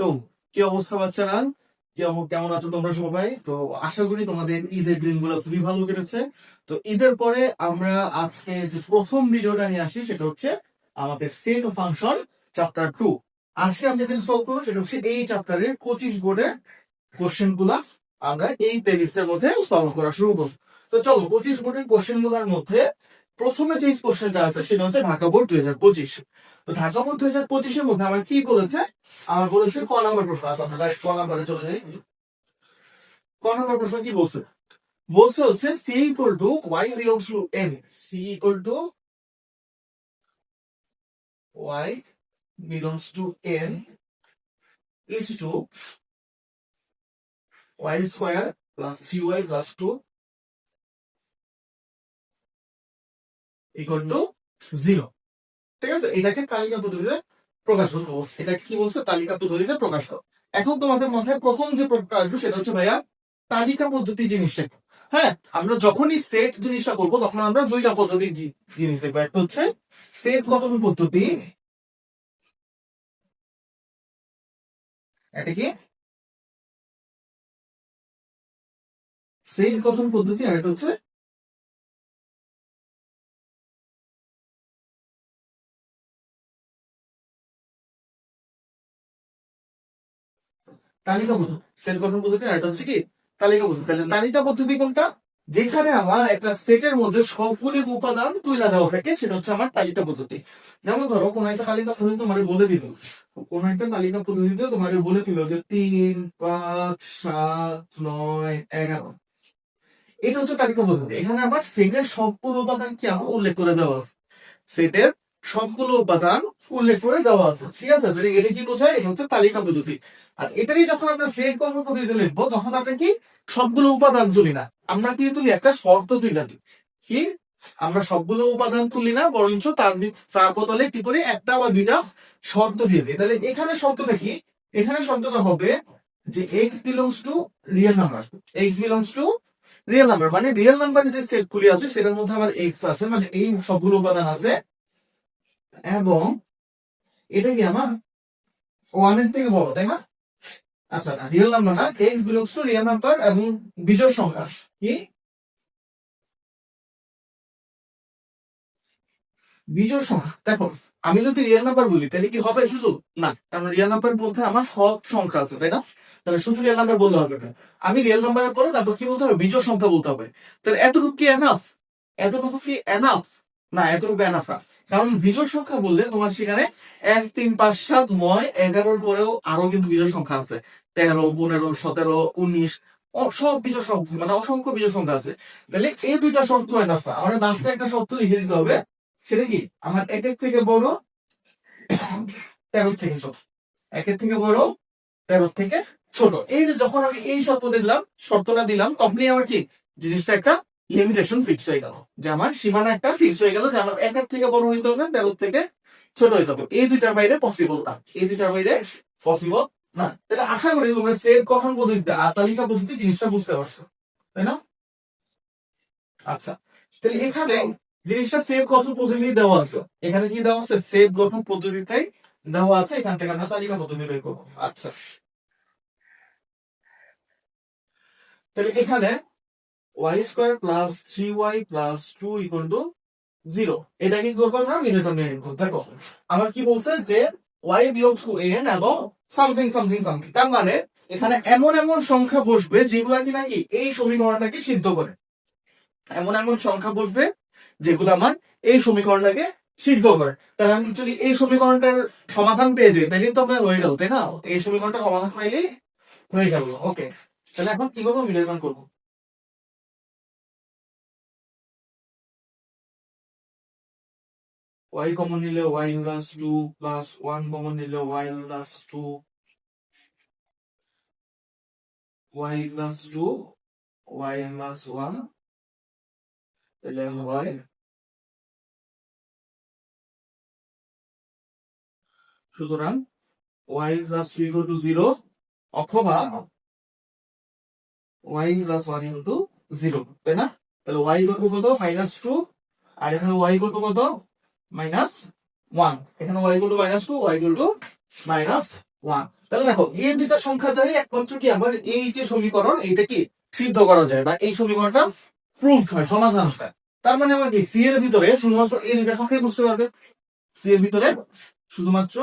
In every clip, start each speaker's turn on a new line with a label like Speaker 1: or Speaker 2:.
Speaker 1: তো কি অবস্থা বাচ্চারা, কেমন আছো তোমরা সবাই? তো আশা করি তোমাদের ঈদের দিনগুলো খুবই ভালো কেটেছে। তো ঈদের পরে আমরা আজকে যে প্রথম ভিডিওটা নিয়ে আসি সেটা হচ্ছে আমাদের সেট ও ফাংশন চ্যাপ্টার 2। আজকে আমরা যেটা সলভ করবো সেটা হচ্ছে এই চ্যাপ্টারের 25 বোর্ডের কোশ্চেন গুলা আমরা এই প্লেলিস্টের মধ্যে সলভ করা শুরু করবো। তো চলো 25 বোর্ডের কোশ্চেন গুলোর মধ্যে প্রথমে যে কোশ্চেনটা আছে সেটা হচ্ছে ঢাকা বোর্ড 2025। তো ঢাকা বোর্ড 2025-এর মধ্যে আমার কি বলেছে? আমার বলেছে ক নাম্বার প্রশ্ন। আমরা ক নাম্বারে চলে যাই। ক নাম্বার প্রশ্ন কি বলছে? বলছে হচ্ছে C equal to Y belongs to N. C equal to Y belongs to N is to Y square plus 3y plus 2 equal to 0। ঠিক আছে, এটাকে তালিকা পদ্ধতিতে প্রকাশ করতে বলছে। এটাকে কি বলছে? তালিকা পদ্ধতিতে প্রকাশ করো। এখন তোমাদের মাথায় প্রথম যে প্রশ্নটা আসবে সেটা হচ্ছে ভাইয়া তালিকা পদ্ধতি জিনিসটা কি? হ্যাঁ, আমরা যখনই সেট জিনিসটা করবো তখন আমরা দুইটা পদ্ধতি জিনিস দেখবো। একটা হচ্ছে সেট গঠন পদ্ধতি, এটা কি সেট গঠন পদ্ধতি, আর এটা হচ্ছে তালিকা পদ্ধতি। সেট গঠন পদ্ধতি আর এটা হচ্ছে কি তালিকা পদ্ধতি। তাহলে তালিকা পদ্ধতি কোনটা? যেখানে আমার একটা সেটের মধ্যে সবগুলি উপাদান তুলে দেওয়া থাকে সেটা হচ্ছে আমার তালিকা পদ্ধতি। যেমন ধরো কোন একটা তালিকা পদ্ধতি তোমার বলে দিল, কোন একটা তালিকা পদ্ধতিতে তোমার বলে দিল যে 3, 5, 7, 9, 11। এটা হচ্ছে তালিকা পদ্ধতি। এখানে আমার সেটের সবগুলো উপাদান কি আমার উল্লেখ করে দেওয়া আছে। সেটের সবগুলো উপাদান উল্লেখ করে দেওয়া আছে। ঠিক আছে, এটা কি বোঝায়? এটা হচ্ছে তালিকা পদ্ধতি। আর এটারই যখন আমরা সেট গঠন পদ্ধতিতে লিখবো তখন আমরা কি সবগুলো উপাদান তুলি না, আমরা কি তুলি? একটা শর্ত তুলে দিই। কি? আমরা সবগুলো উপাদান তুলি না, বরঞ্চ তার বদলে কি করি? একটা বা দুইটা শর্ত দিয়ে দিই। তাহলে এখানে শর্তটা কি? এখানে শর্তটা হবে যে x belongs two real number. X belongs two real number মানে রিয়েল নাম্বারের যে সেট গুলি আছে সেটার মধ্যে আমার এক্স আছে, মানে এই সবগুলো উপাদান আছে, এবং এটা কি আমার ওয়ানের থেকে বড়, তাই না? আচ্ছা, না রিয়েল নাম্বার না, x belongs two real number এবং বিজোড় সংখ্যা। কি বিজোড় সংখ্যা? দেখো, আমি যদি রিয়েল নাম্বার বলি তাহলে কি হবে শুধু? না, কারণ রিয়েল নাম্বার বলতে আমার সব সংখ্যা আছে, তাই না? তাহলে শুধু রিয়েল নাম্বার বললে হবে না, আমি রিয়েল নাম্বারের পরে তারপর কি বলতে হবে? বিজোড় সংখ্যা বলতে হবে। তাহলে এতটুকু কি এনাফ? এতটুকু কি এনাফ? না, এতটুকু এনাফ না। কারণ বিজোড় সংখ্যা বললে তোমার সেখানে 1, 3, 5, 7, 9, 11 পরেও আরো কিন্তু বিজোড় সংখ্যা আছে। 13, 15, 17, 19 সব বিজোড় সংখ্যা, মানে অসংখ্য বিজোড় সংখ্যা আছে। তাহলে এই দুইটা শর্ত এনাফ না, আমার লাস্টে একটা শর্ত লিখে দিতে হবে। সেটা কি? আমার একের থেকে বড়, 13 থেকে ছোট। একের থেকে বড়, 13 থেকে ছোট। এই যে যখন আমি এই শর্তটা দিলাম তখনই আমার কি জিনিসটা একটা লিমিটেশন ফিক্স হয়ে গেল, যে আমার সীমানা একটা ফিক্স হয়ে গেল যে আমার একের থেকে বড় হইতে হবে, 13 থেকে ছোট হইতে হবে। এই দুইটার বাইরে পসিবল না, এই দুইটার বাইরে পসিবল না। তাহলে আশা করি তোমরা সেট গঠন পদ্ধতিতে তালিকা পদ্ধতি জিনিসটা বুঝতে পারছো, তাই না? আচ্ছা, তাহলে এখানে জিনিসটা সেভ গঠন পদ্ধতি দেওয়া আছে। এখানে কি দেওয়া আছে? সেভ গঠন পদ্ধতিটাই দেওয়া আছে। এখান থেকে আমরা তালিকা পদ্ধতি বের করবো। আচ্ছা, তাহলে এখানে Y square plus 3y plus 2 equal to 0। এটা কি করবো আমরা? মিলিটন নিয়ে নিব। দেখো, আমার কি বলছে যে y বিলংস টু n এবং সামথিং সামথিং সামথিং। তার মানে এখানে এমন এমন সংখ্যা বসবে যেগুলা কি নাকি এই সমীকরণটাকে সিদ্ধ করে। এমন এমন সংখ্যা বসবে যেগুলো আমার এই সমীকরণটাকে সিদ্ধ করে। তাহলে আমি যদি এই সমীকরণটার সমাধান পেয়ে যাই তাহলে তো আপনার হয়ে গেল, তাই না? এই সমীকরণটা সমাধান পাইলেই হয়ে গেল। ওকে, তাহলে এখন কি করবো? মূল্যায়ন করবো। y কমন নিলে y প্লাস 2 প্লাস 1 কমন নিলে y plus 2, y plus 2, y plus 1, তাহলে y। সুতরাং y প্লাস 2 ইকুয়াল টু 0 অথবা y প্লাস 1 ইকুয়াল টু 0, তাই না? তাহলে y ইকুয়াল টু কত? -2। আর এখানে y ইকুয়াল টু কত? -1। এখানে y equal two -2, y equal two -1। তাহলে দেখো এই দুইটা সংখ্যা দ্বারাই একমাত্র কি আমার এই যে সমীকরণ এটা কি সিদ্ধ করা যায় বা এই সমীকরণটা প্রুভড হয়, সমাধান হয়। তার মানে আমার কি সি এর ভিতরে শুধুমাত্র এই দুইটা সংখ্যাই বুঝতে পারবে, সি এর ভিতরে শুধুমাত্র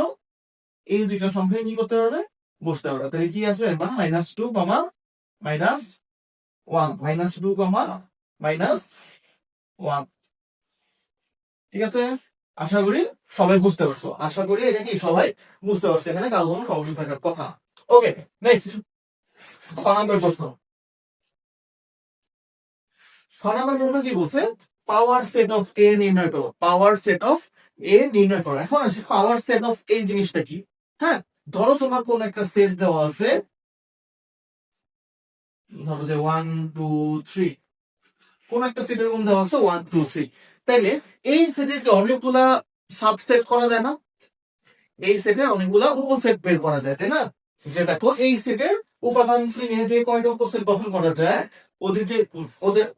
Speaker 1: এই দুইটা সংখ্যাই কি করতে পারবে, বসতে পারবে। তাহলে কি আসবে, -2, -1, -2, -1। ঠিক আছে, আশা করি সবাই বুঝতে পারছো, আশা করি এটা কি সবাই বুঝতে পারছো, এখানে কারো কোনো সমস্যা থাকার কথা। ওকে, নেক্সট 6 নম্বর প্রশ্ন। 6 নম্বর প্রশ্ন কি বলছে, পাওয়ার সেট অফ এ নির্ণয় করো, পাওয়ার সেট অফ এ নির্ণয় করো। এখন আসে পাওয়ার সেট অফ এই জিনিসটা কি। হ্যাঁ, ধরো তোমার কোন একটা সেট দেওয়া আছে, ধরো যে 1 2 3, কোন একটা সেটের গুণ দেওয়া আছে 1 2 3। তাইলে এই সেটের কি অনেকগুলা সাবসেট করা যায় না, এই সেটের অনেকগুলা উপসেট বের করা যায়, তাই না? যে দেখো এই সেটের উপাদানকে নিয়ে যে কয়টা উপসেট গঠন করা যায়, ওদেরকে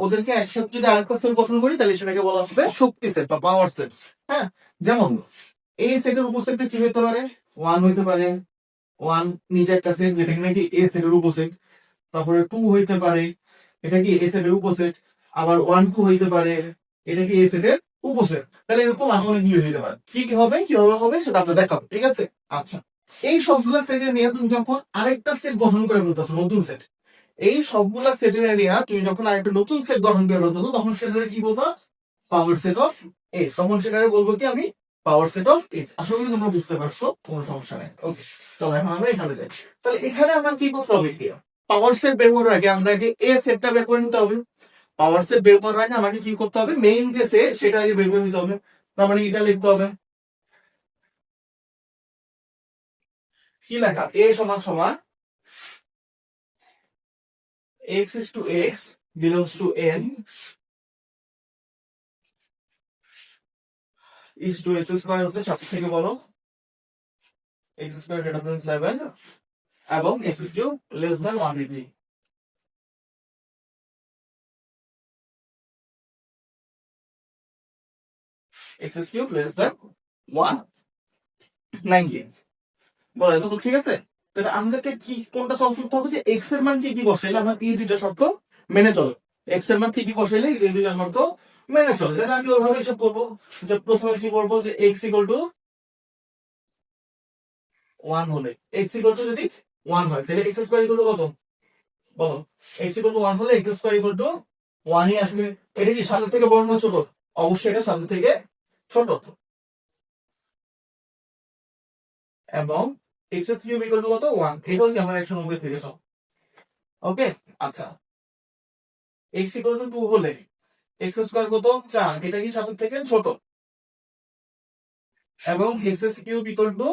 Speaker 1: ওদেরকে একসাথে যদি আরেকটা সেট গঠন করি তাহলে সেটাকে বলা হবে শক্তি সেট বা পাওয়ার সেট। হ্যাঁ, যেমন এই সেটের উপসেটটা কি হতে পারে, 1 হইতে পারে, 1 নিজে একটা সেট যেটা নাকি এ সেটের উপসেট। তারপরে 2 হইতে পারে, এটা কি এ সেটের উপসেট। আবার 1 2 হইতে পারে, এটা কি এ সেটের উপসেট। তাহলে এরকম অনেকগুলো হইতে পারে, কি কি হবে কিভাবে হবে সেটা আপনার দেখাবো, ঠিক আছে? আচ্ছা, এই সবগুলা সেটের নিয়ে তুমি যখন আরেকটা সেট গঠন করে ফেলতেছো, নতুন সেট, এই সবগুলা সেটের নিয়ে তুমি যখন আরেকটা নতুন সেট গঠন করে ফেলতেছো, তখন সেটাকে কি বলবো, পাওয়ার সেট অফ এ। তখন সেটাকে বলবো কি আমি, পাওয়ার সেট অফ এ। আশা করি তোমরা বুঝতে পারছো, কোনো সমস্যা নেই। ওকে, চলো এখন আমরা এখানে যাই। তাহলে এখানে আমার কি করতে হবে, কি পাওয়ার সেট বের করার আগে আমরা আগে এ সেটটা বের করে নিতে হবে। পাওয়ার সেট বের করার আগে আমাকে কি করতে হবে, মেইন যে সেট সেটা আগে বের করে নিতে হবে। তার মানে এটা লিখতে হবে, কি লেখা, এ সমান সমান x is to x belongs to n is to x square হচ্ছে সব থেকে বড়, x স্কয়ার গ্রেটার দ্যান 7 এবং x cube less than 180। x cube less than 190। বলো এত ঠিক আছে? তাহলে আমাদেরকে কি কোনটা সলভ করতে হবে, যে x এর মান কি কি বসাইলে আমার এই দুইটা শর্ত মেনে চলে, x এর মান কি কি বসাইলে এই দুইটা শর্ত মেনে চলে। তাহলে আমি ওইভাবে হিসাব করবো, যে প্রথমে কি করবো, যে x ইকুয়াল টু 1 হলে, x ইকুয়াল টু যদি 1 হয় তাহলে x স্কয়ার ইকুয়াল টু কত, বলো, x ইকুয়াল টু 1 হলে x স্কয়ার ইকুয়াল টু 1 ই আসবে। এটা কি 7 থেকে বড় না ছোট, অবশ্যই এটা 7 থেকে ছোট। এবং x কিউব ইকুয়াল টু কত, 1, এটা হচ্ছে আমার 190 থেকে সব। ওকে, আচ্ছা, x ইকুয়াল টু 2 হলে x স্কয়ার কত, 4, এটা কি 7 থেকে ছোট। এবং x কিউব ইকুয়াল টু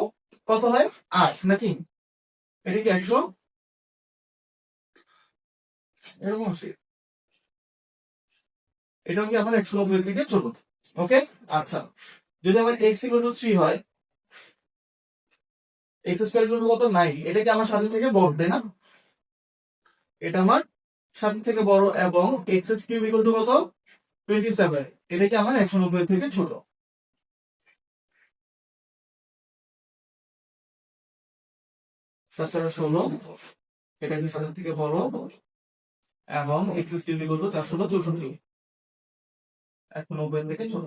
Speaker 1: কত হয়, 8 নাকি, এটা কি 100 এরকম আসে, এটা কি আমার 190 থেকে ছোট। ওকে, আচ্ছা, যদি আমার x ইকুয়াল টু 3 হয়, x স্কয়ার ইকুয়াল টু কত, 9, এটা কি আমার 7 থেকে বড়, তাই না? এটা আমার 7 থেকে বড়। এবং x কিউব ইকুয়াল টু কত, 27, এটা কি আমার 190 থেকে ছোট। তাছাড়া 16, এটা কি 7 থেকে বড়। এবং x কিউব ইকুয়াল টু 464, 190 থেকে ছোট।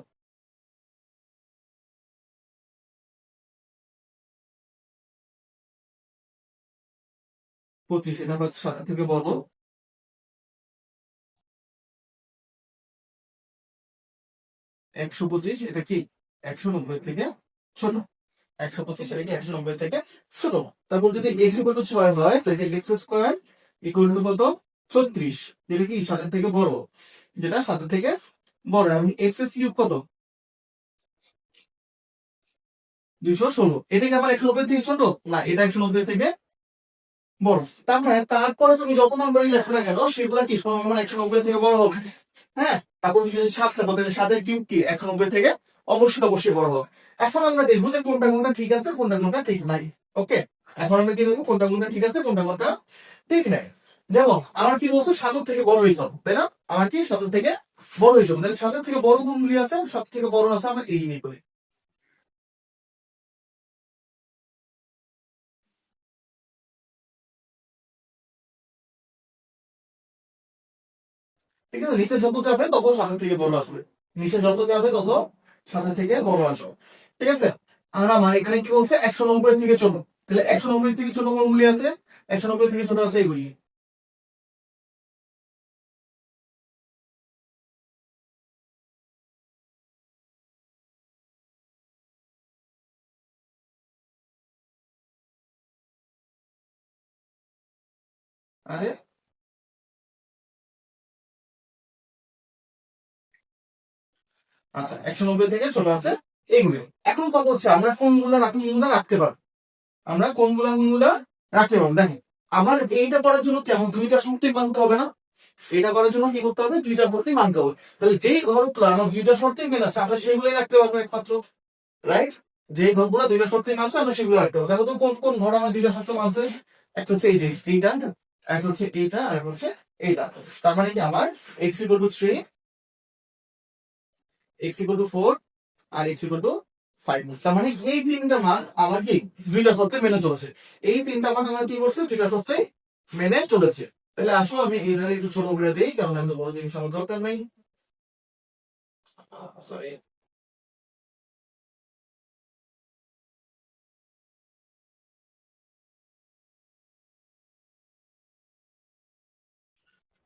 Speaker 1: 25, এটা হচ্ছে 7 থেকে বড়। 125, এটা কি 190 থেকে ছোট। 125, এটা কি 190 থেকে ছোট। তারপর যদি x ইকুয়াল টু 6 হয় তাহলে x স্কয়ার ইকুয়াল টু কত, 36, যেটা কি 7 থেকে বড়, যেটা 7 থেকে বড়। এবং x কিউব কত, 216, এটা কি আমার 190 থেকে ছোট, না এটা 190 থেকে বড়। তারপরে তুমি যত নাম্বারই লেখো না কেন সেগুলা কি সব আমার 190 থেকে বড় হবে। হ্যাঁ, তারপর যদি 7 থাকো তাহলে 7 কিউব কি 190 থেকে অবশ্যই বড় হবে। এখন আমরা দেখবো যে কোনটা কোনটা ঠিক আছে, কোনটা কোনটা ঠিক নাই। ওকে, এখন আমরা কি দেখবো কোনটা কোনটা ঠিক আছে, কোনটা কোনটা ঠিক নাই। যেমন আমার কি বলছে, 7 থেকে বড় হইতে হবে, তাই না? আমার কি 7 থেকে বড় হইতে হবে, তাহলে 7 থেকে বড় কোনগুলি আছে, সব থেকে বড় আছে আমার এই নিয়ে। ঠিক আছে, নিচে যত যাবে তত সাথে থেকে বড় আসবে, নিচে যত যাবে তত সাথে থেকে বড় আসবে। ঠিক আছে, আর আমার এখানে কি বলছে 190 থেকে ছোট, তাহলে 190 থেকে ছোট কোনগুলি আছে, 190 থেকে ছোট আছে এগুলি। আরে আচ্ছা, 190 থেকে ছোট আছে এইগুলি। এখন কথা হচ্ছে আমরা কোনগুলা রাখি, কোনগুলা রাখতে পারবো, আমরা কোনগুলা রাখতে পারবো। দেখেন আমার এইটা করার জন্য কি আমার দুইটা শর্তই মানতে হবে না, এটা করার জন্য কি করতে হবে, দুইটা শর্তই মানতে হবে। তাহলে যেই ঘরগুলো আমার দুইটা শর্তই মেনে আছে আমরা সেগুলোই রাখতে পারবো একমাত্র, রাইট? যে ঘরগুলো দুইটা শর্তই মানছে আমরা সেগুলো রাখতে পারবো। দেখো তো কোন কোন ঘর আমার দুইটা শর্ত মানছে, একটা হচ্ছে এই যে এইটা, একটা হচ্ছে এইটা, আর একটা হচ্ছে এইটা। তার মানে কি আমার x = 3, x = 4 আর x = 5। তার মানে এই তিনটা মান আমার কি দুইটা শর্তে মেনে চলেছে, এই তিনটা মান আমার কি করছে, দুইটা শর্তে মেনে চলেছে। তাহলে আসো আমি এইভাবে একটু ছোট করে দিই, কারণ আমি তো বড় জিনিস আমার দরকার নেই। সরি,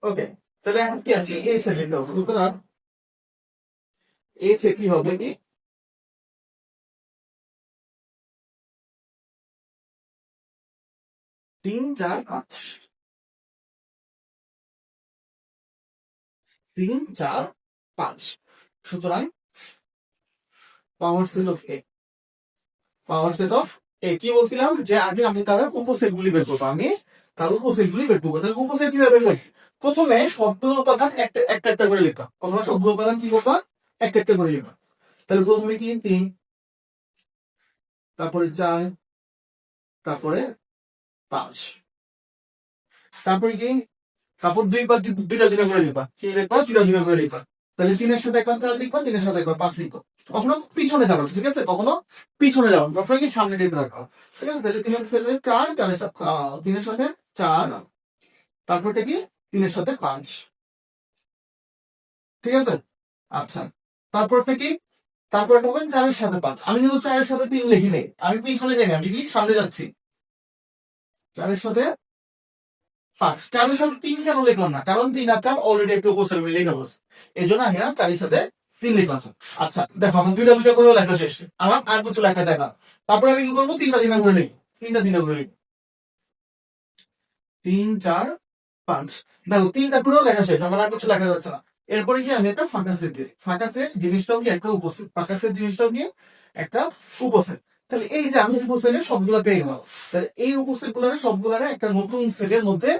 Speaker 1: ওকে। তাহলে এখন কি আছে, এই সেট হবে, সুতরাং এই সেট কি হবে কি, 3 4 5, 3 4 5। সুতরাং power set of A, power set of A কি বলছিলাম যে আগে আমি তার উপসেট গুলি বের করবো, আমি তার উপসেট গুলি বের করবো। তাহলে উপসেট কিভাবে বের করি, প্রথমে সবগুলো উপাদান একটা একটা একটা করে লিখবা, তোমরা সবগুলো উপাদান কি করবা, একটা একটা করে লিখবা। তাহলে প্রথমে কি 3, তারপরে 4, তারপরে 5, তারপরে কি, তারপর দুইটা দুইটা করে লিখবা, কি লিখবা, দুইটা দুইটা করে লিখবা। তাহলে 3 এর সাথে একবার 4 লিখবা, 3 এর সাথে একবার 5 লিখবা। কখনো পিছনে যাবে, ঠিক আছে, কখনো পিছনে যাবে, সবসময় কি সামনে যেতে থাকো, ঠিক আছে। তাহলে 3 এর সাথে 4, 4 এর সাথে 3 এর সাথে 4, তারপরটা কি 3 এর সাথে 5, ঠিক আছে। আচ্ছা, তারপরটা কি, তারপরটা হবে 4 এর সাথে 5। আমি কিন্তু 4 এর সাথে 3 লিখি নেই, আমি পিছনে যাই না, আমি কি সামনে যাচ্ছি। 4 এর সাথে 5, 4 এর সাথে 3 কেন লিখলাম না, কারণ 3 আর 4 অলরেডি একটু উপসেট মিলে গেছে, এই জন্য আমি আর 4 এর সাথে 3 লিখলাম। আচ্ছা দেখো আমার দুইটা দুইটা করে লেখা শেষ, আমার আর কিছু লেখা যায় না। তারপরে আমি কি করবো, তিনটা তিনটা করে লিখি, তিনটা তিনটা করে লিখি, 3 4 5। দেখো তিনটা করেও লেখা শেষ, আমার আর কিছু লেখা যাচ্ছে না। এরপরে কি আমি একটা ফাঁকা সেট দিই, ফাঁকা সেট জিনিসটাও কি একটা উপসেট, ফাঁকা সেট জিনিসটাও কি একটা উপসেট। তাহলে এই যে আমি উপসেটের সবগুলো পেয়ে গেলাম, তাহলে এই উপসেট গুলার সবগুলার একটা নতুন সেটের মধ্যে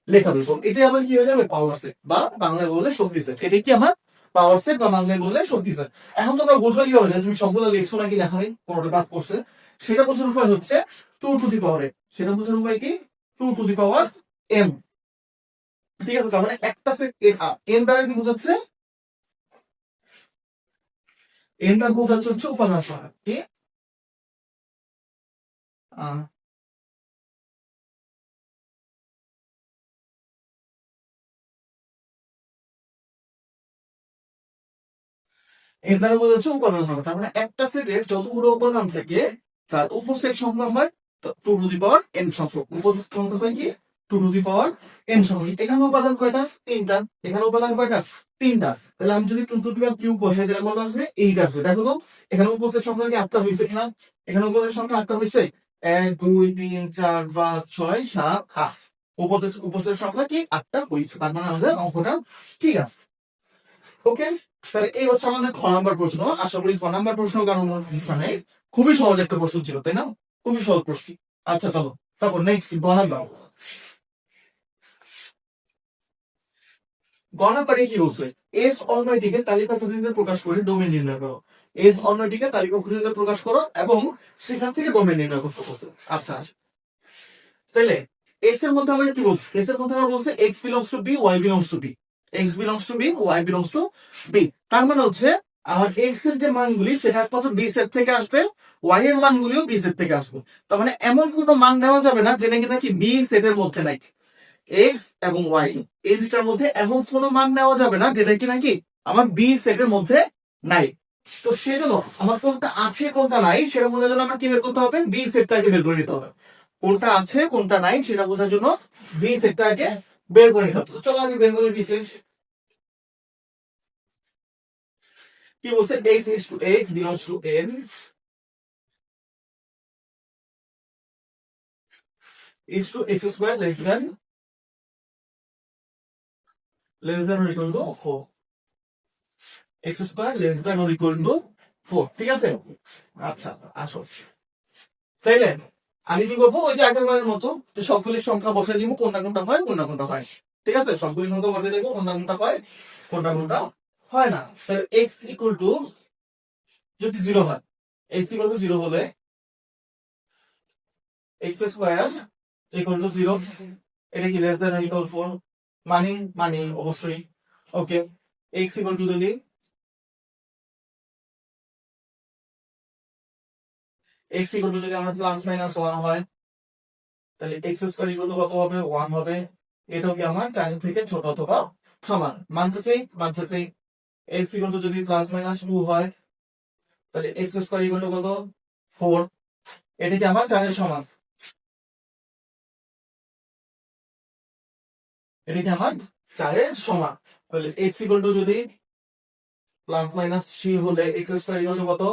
Speaker 1: লেখা দেবো, এটা আবার কি হয়ে যাবে, পাওয়ার সেট বা বাংলায় বললে শক্তি সেট। এটা কি আমার পাওয়ার সেট বা বাংলায় বললে শক্তি সেট। এখন তোমরা বুঝবে কিভাবে যে তুমি সবগুলো লিখছো নাকি লেখা নেই, কোনোটা বাদ করছে, সেটা বোঝার উপায় হচ্ছে 2 টু দি পাওয়ার এন, সেটা বোঝার উপায় কি, 2 টু দি পাওয়ার এম। ঠিক আছে, তার মানে একটা সেট এন দ্বারা কি বোঝাচ্ছে, এন দ্বারা বোঝাচ্ছে হচ্ছে উপাদান সংখ্যা কি, আহ, এন দ্বারা বোঝাচ্ছে উপাদান সংখ্যা। তার মানে একটা সেটের যতগুলো উপাদান থাকে তার উপসেট সংখ্যা হয় 2 টু দি পাওয়ার এন সংখ্যক, উপসেট সংখ্যা হয় কি 2 টু দি পাওয়ার এন সংখ্যক। এখানে উপাদান কয়টা, 3টা, এখানে উপাদান কয়টা, 3টা। তাহলে আমি যদি 2 টু দি পাওয়ার কিউব বসাই দিলে কত আসবে, 8 আসবে। দেখো তো এখানে উপসেট সংখ্যা কি 8টা হয়েছে কিনা, এখানে উপসেট সংখ্যা 8টা হয়েছে, 1 2 3 4 5 6 7 8, উপসেট সংখ্যা কি 8টা হয়েছে। তার মানে আমাদের অঙ্কটা ঠিক আছে। ওকে, তাহলে এই হচ্ছে আমাদের খ নাম্বার প্রশ্ন। আশা করি খ নাম্বার প্রশ্ন কারণ সমস্যা নেই, খুবই সহজ একটা প্রশ্ন ছিল তাই না, খুবই সহজ প্রশ্ন। আচ্ছা চলো তারপর নেক্সট গ নাম্বার। গ নাম্বারে কি বলছে, এস অলমাইটিকে তালিকা প্রতিনিধিত্ব প্রকাশ করে ডোমেন নির্ণয় করো। এস অলমাইটিকে তালিকা প্রতিনিধিত্ব প্রকাশ করো এবং সেখান থেকে ডোমেন নির্ণয় করতে বলছে। আচ্ছা তাহলে এস এর মধ্যে আমাকে কি বলছে, এস এর মধ্যে আমার বলছে X belongs to B, Y belongs to B, X belongs to B, Y belongs to B. তার মানে হচ্ছে আমার এক্স এর যে মানগুলি সেটা একমাত্র বি সেট থেকে আসবে, ওয়াই এর মানগুলিও বি সেট থেকে আসবে। তার মানে এমন কোনো মান নেওয়া যাবে না যেটা কিনা কি বি সেটের মধ্যে নাই। এক্স এবং ওয়াই এই দুটার মধ্যে এমন কোনো মান নেওয়া যাবে না যেটা কি নাকি আমার বি সেটের মধ্যে নাই। তো সেজন্য আমার কোনটা আছে কোনটা নাই সেটা বোঝার জন্য আমার কি বের করতে হবে, বি সেটটাকে বের করে নিতে হবে। কোনটা আছে কোনটা নাই সেটা বোঝার জন্য বি সেটটাকে বের করে নিতে হবে। তো চলো আমি বের করি বি সেট। কি বলছে, x is to x belongs to n is to x square less than or equal to 4, x square less than or equal to 4, ঠিক আছে? আচ্ছা আসো, তাইলে আমি কি করবো, ওই যে আগেরবারের মতো যে সবগুলির সংখ্যা বসাই দিব, কোনটা কোনটা হয় কোনটা কোনটা হয়, ঠিক আছে? সবগুলির সংখ্যা বসাই দেবো, কোনটা কোনটা হয় কোনটা কোনটা হয় না। তাহলে x ইকুয়াল টু যদি 0 হয়, x ইকুয়াল টু 0 হলে x স্কয়ার ইকুয়াল টু 0, এটা কি লেস দ্যান ইকুয়াল 4, মানে মানে অবশ্যই ওকে। x ইকুয়াল টু যদি x ইকুয়াল টু যদি আমরা প্লাস মাইনাস 1 হয়, তাহলে x স্কয়ার ইকুয়াল টু কত হবে, 1 হবে। এটাও কি আমার 4 থেকে ছোট অথবা সমান, মানতেছি মানতেছি। x ইকুয়াল টু যদি প্লাস মাইনাস 2 হয়, তাহলে x স্কয়ার ইকুয়াল টু কত, 4, এটা কি আমার 4 এর সমান, এটা কি আমার 4 এর সমান। তাহলে x ইকুয়াল টু যদি প্লাস মাইনাস 3 হলে x স্কয়ার ইকুয়াল টু কত,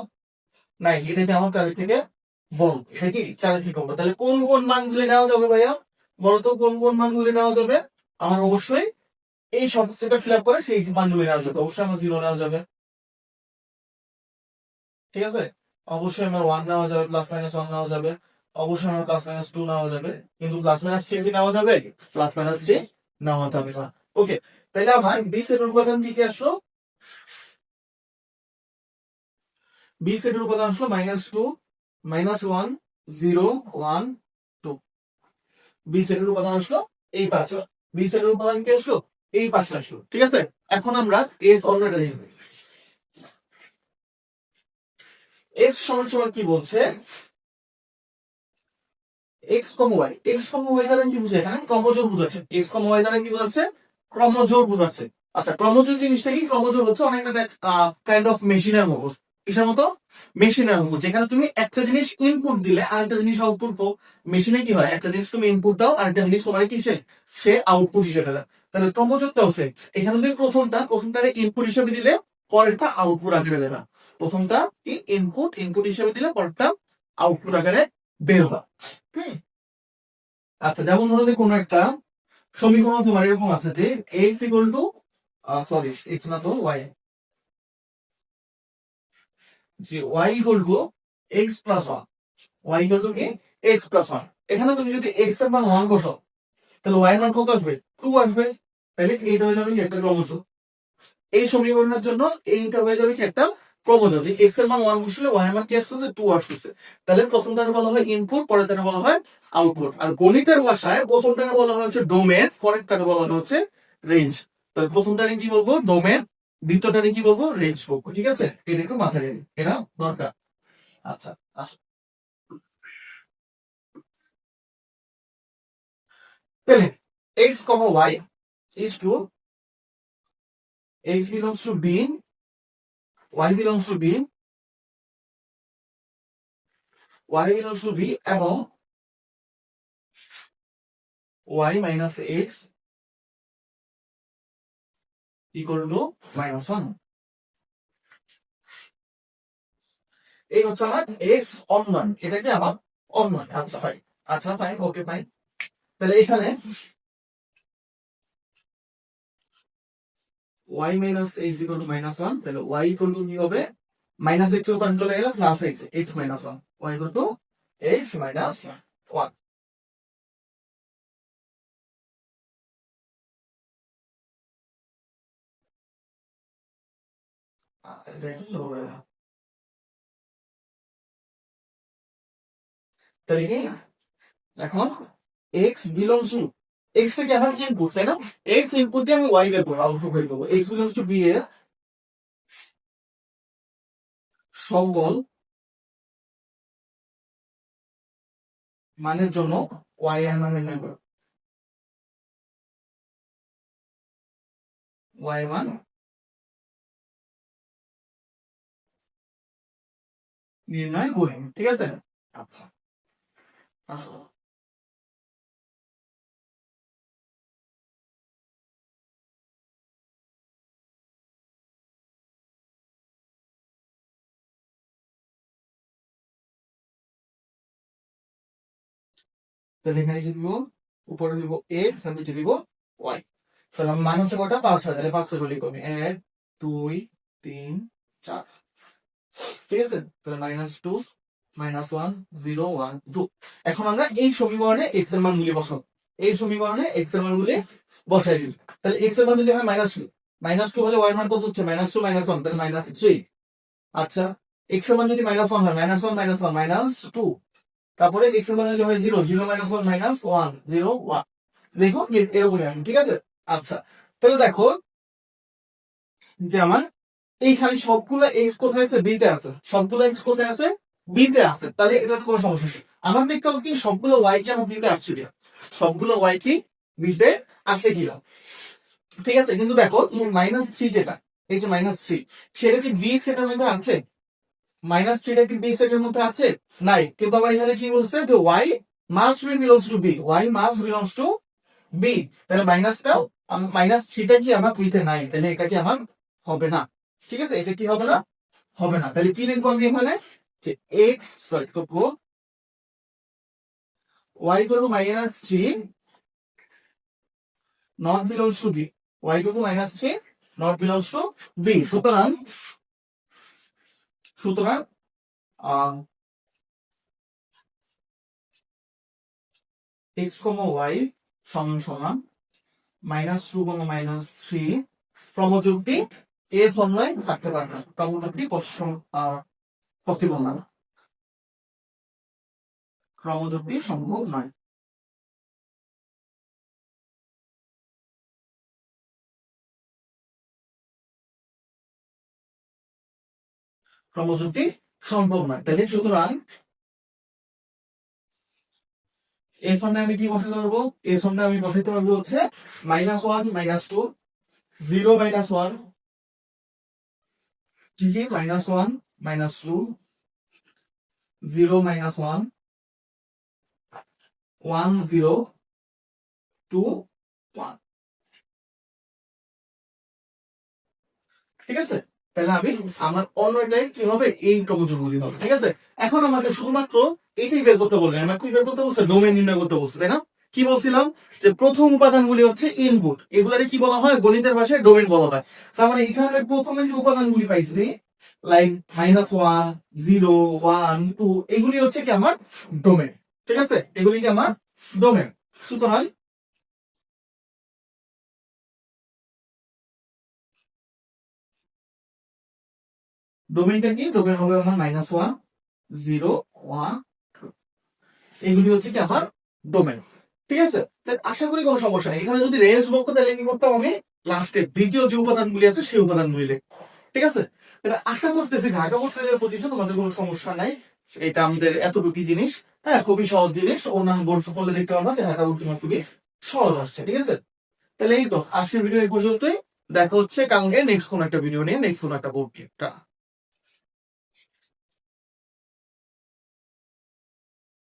Speaker 1: নাই, এটা কি আমার 4 থেকে বড়, এটা কি 4 থেকে বড়। তাহলে কোন কোন মানগুলি নেওয়া যাবে ভাইয়া, বলতো কোন কোন মানগুলি নেওয়া যাবে? আমার অবশ্যই এই সমস্যাটা ফিল আপ করে সেই মানগুলি নেওয়া যাবে। অবশ্যই আমার 0 নেওয়া যাবে, ঠিক আছে? অবশ্যই আমার 1 নেওয়া যাবে, প্লাস মাইনাস 1 নেওয়া যাবে, অবশ্যই আমার প্লাস মাইনাস 2 নেওয়া যাবে, কিন্তু প্লাস মাইনাস 3 কি নেওয়া যাবে, প্লাস মাইনাস 3 নেওয়া যাবে না। ওকে, তাহলে আমার বি সেটের উপাদান কি কি আসলো, বি সেটের উপাদান আসলো -2 -1 0 1 2, বি সেটের উপাদান আসলো এই পাঁচটা, বি সেটের উপাদান কি আসলো, এই পাঁচটা আসলো, ঠিক আছে? এখন আমরা এস অলরেডি লিখব। এস সমান সমান কি বলছে, এক্স কম ওয়াই, এক্স কম ওয়াই দ্বারা কি বুঝায়, এখানে ক্রমজোর বুঝাচ্ছে, এক্স কম ওয়াই দ্বারা কি বুঝাচ্ছে, ক্রমজোর বুঝাচ্ছে। আচ্ছা, ক্রমজোর জিনিসটা কি, ক্রমজোর হচ্ছে অনেকটা কাইন্ড অফ মেশিনের মতো, কিসের মতো, মেশিনের মতো, যেখানে তুমি একটা জিনিস ইনপুট দিলে আরেকটা জিনিস আউটপুট পাও। মেশিনে কি হয়, একটা জিনিস তুমি ইনপুট দাও আরেকটা জিনিস তোমার কি সে আউটপুট হিসেবে দেয়। তাহলে ক্রমজোরটাও সে, এখানে তুমি প্রথমটারে ইনপুট হিসেবে দিলে পরেরটা আউটপুট আকারে দেবা, প্রথমটা কি ইনপুট হিসেবে দিলে পরেরটা আউটপুট আকারে বের হয়। হুম, আচ্ছা, যেমন ধরো যে কোনো একটা সমীকরণ তোমার এরকম আছে যে x equal to, sorry x না তো ওয়াই, যে y equal to x plus one, y equal to কি এক্স প্লাস ওয়ান। এখানে তুমি যদি এক্স এর মান 1 বসাও, তাহলে y এর মান কত আসবে, 2 আসবে। তাহলে এইটা হয়ে যাবে কি একটা ক্রমজোর। এই সমীকরণের জন্য এইটা হয়ে যাবে কি একটা ক্রমজোর, যে এক্স এর মান 1 বসলে y এর মান কি আসছে, 2 আসছে। তাহলে প্রথমটারে বলা হয় ইনপুট, পরেরটারে বলা হয় আউটপুট। আর গণিতের ভাষায় প্রথমটারে বলা হয় হচ্ছে ডোমেন, পরেরটারে বলা হয় হচ্ছে রেঞ্জ। তাহলে প্রথমটারে কি বলবো, ডোমেন, দ্বিতীয়টারে কি বলবো, রেঞ্জ বলবো, ঠিক আছে? এটা একটু মাথায় রেখে এটা দরকার। আচ্ছা, আসো। তাহলে x, y is to x belongs to b, y belongs to b, y belongs to b এবং y minus x equal to -1। এই হচ্ছে আমার x অননোন, এটা কি আমার অননোন। আচ্ছা ফাইন, আচ্ছা ফাইন, ওকে ফাইন। তাহলে এখানে y minus x equal to -1, তাহলে y equal to কি হবে, মাইনাস x এর উপর চলে গেলে plus x, x minus 1, y equal to x minus 1। তাহলে কি এখন x belongs to, x টা কি আমার ইনপুট তাই না, x ইনপুট দিয়ে আমি y বের করবো, আউটপুট বের করবো। x belongs to b এর সকল মানের জন্য y এর মান নির্ণয় করো। ওয়াই মান নির্ণয় করি, ঠিক আছে। আচ্ছা তাহলে এখানে কি দিব, উপরে দিব এক্স আর নিচে দিব ওয়াই। তাহলে আমার মান হচ্ছে কটা, 5 হয়। তাহলে 5 গুলি কমে 1 2 3 4, ঠিক আছে। তাহলে -2 -1 0 1 2। এখন আমরা এই সমীকরণে এক্স এর মান গুলি বসাবো, এই সমীকরণে এক্স এর মান গুলি বসাই দিব। তাহলে এক্স এর মান যদি হয় -2, -2 হলে ওয়াই মান কত হচ্ছে, -2 -1, তাহলে -3। আচ্ছা এক্স এর মান যদি -1 হয়, -1 -1 -2, তারপরে x এর মান যদি হয় 0 0 -1 -1 0 1, দেখো এরকমই আমি, ঠিক আছে। আচ্ছা তাহলে দেখো যে আমার এইখানে সবগুলো x কোথায় আছে, b তে আছে, সবগুলো x কোথায় আছে, b তে আছে। তাহলে এটা তো কোনো সমস্যা নেই। আমার দেখতে হবে কি সবগুলো y কি আমার b তে আছে কিনা, সবগুলো y কি b তে আছে কিনা, ঠিক আছে। কিন্তু দেখো -3 যেটা, এই যে -3, সেটা কি b সেটার মধ্যে আছে, -3টা কি b সেটের মধ্যে আছে, নাই। কিন্তু আমার এখানে কি বলছে যে y must be belongs to b, y must belongs to b। তাহলে -3টা কি আমার b তে নাই, তাহলে এটা কি আমার হবে না, ঠিক আছে। এটা কি হবে না, হবে না। তাহলে কি লিখবো আমি এখানে, যে x সরি করবো y করবো -3 not belongs to b, y করবো -3 not belongs to b। সুতরাং সুতরাং x, y সমান সমান -2, -3 ক্রমযুক্তি এ সমন্বয় থাকতে পারে না, ক্রমযুক্তি পসিবল না, ক্রমযুক্তি সম্ভব নয়। ক্রমযুক্তি সম্ভব নয়। তাহলে সুতরাং এর সামনে আমি কি বসাতে পারবো, এর সামনে আমি বসাতে পারবো হচ্ছে -1 -2 0 -1 কি কি -1 -2 0 -1 1 0 2 1, ঠিক আছে। তাহলে আমি আমার অন্যটাই কি হবে, এই ক্রমযুগগুলি হবে, ঠিক আছে। এখন আমাকে শুধুমাত্র এটাই বের করতে বললেন, আমার কি বের করতে বলছে, ডোমেন নির্ণয় করতে বলছে, তাই না। কি বলছিলাম যে প্রথম উপাদানগুলি হচ্ছে ইনপুট, এগুলারে কি বলা হয়, গণিতের ভাষায় ডোমেন বলা হয়। তার মানে এখানে প্রথমে যে উপাদানগুলি পাইছি লাইক -1 0 1 2, এগুলি হচ্ছে কি আমার ডোমেন, ঠিক আছে, এগুলি কি আমার ডোমেন। সুতরাং ডোমেনটা কি, ডোমেন হবে আমার -1 0 1 2, এগুলি হচ্ছে কি আমার ডোমেন, ঠিক আছে। আশা করি কোনো সমস্যা নেই। এখানে যদি রেঞ্জ বলতো তাহলে কি করতাম আমি, লাস্টে দ্বিতীয় যে উপাদানগুলি আছে সেই উপাদানগুলি লিখবো, ঠিক আছে। তাহলে আশা করতেছি ঢাকা বোর্ডের পজিশন তোমাদের কোনো সমস্যা নাই। এটা আমাদের এতটুকু জিনিস, হ্যাঁ খুবই সহজ জিনিস, অন্যান্য বোর্ড করলে দেখতে পারবা যে ঢাকা বোর্ড তোমার খুবই সহজ আসছে, ঠিক আছে। তাহলে এই তো আজকের ভিডিও এই পর্যন্তই, দেখা হচ্ছে কালকে নেক্সট কোন একটা ভিডিও নিয়ে, নেক্সট কোন একটা বোর্ড নিয়ে।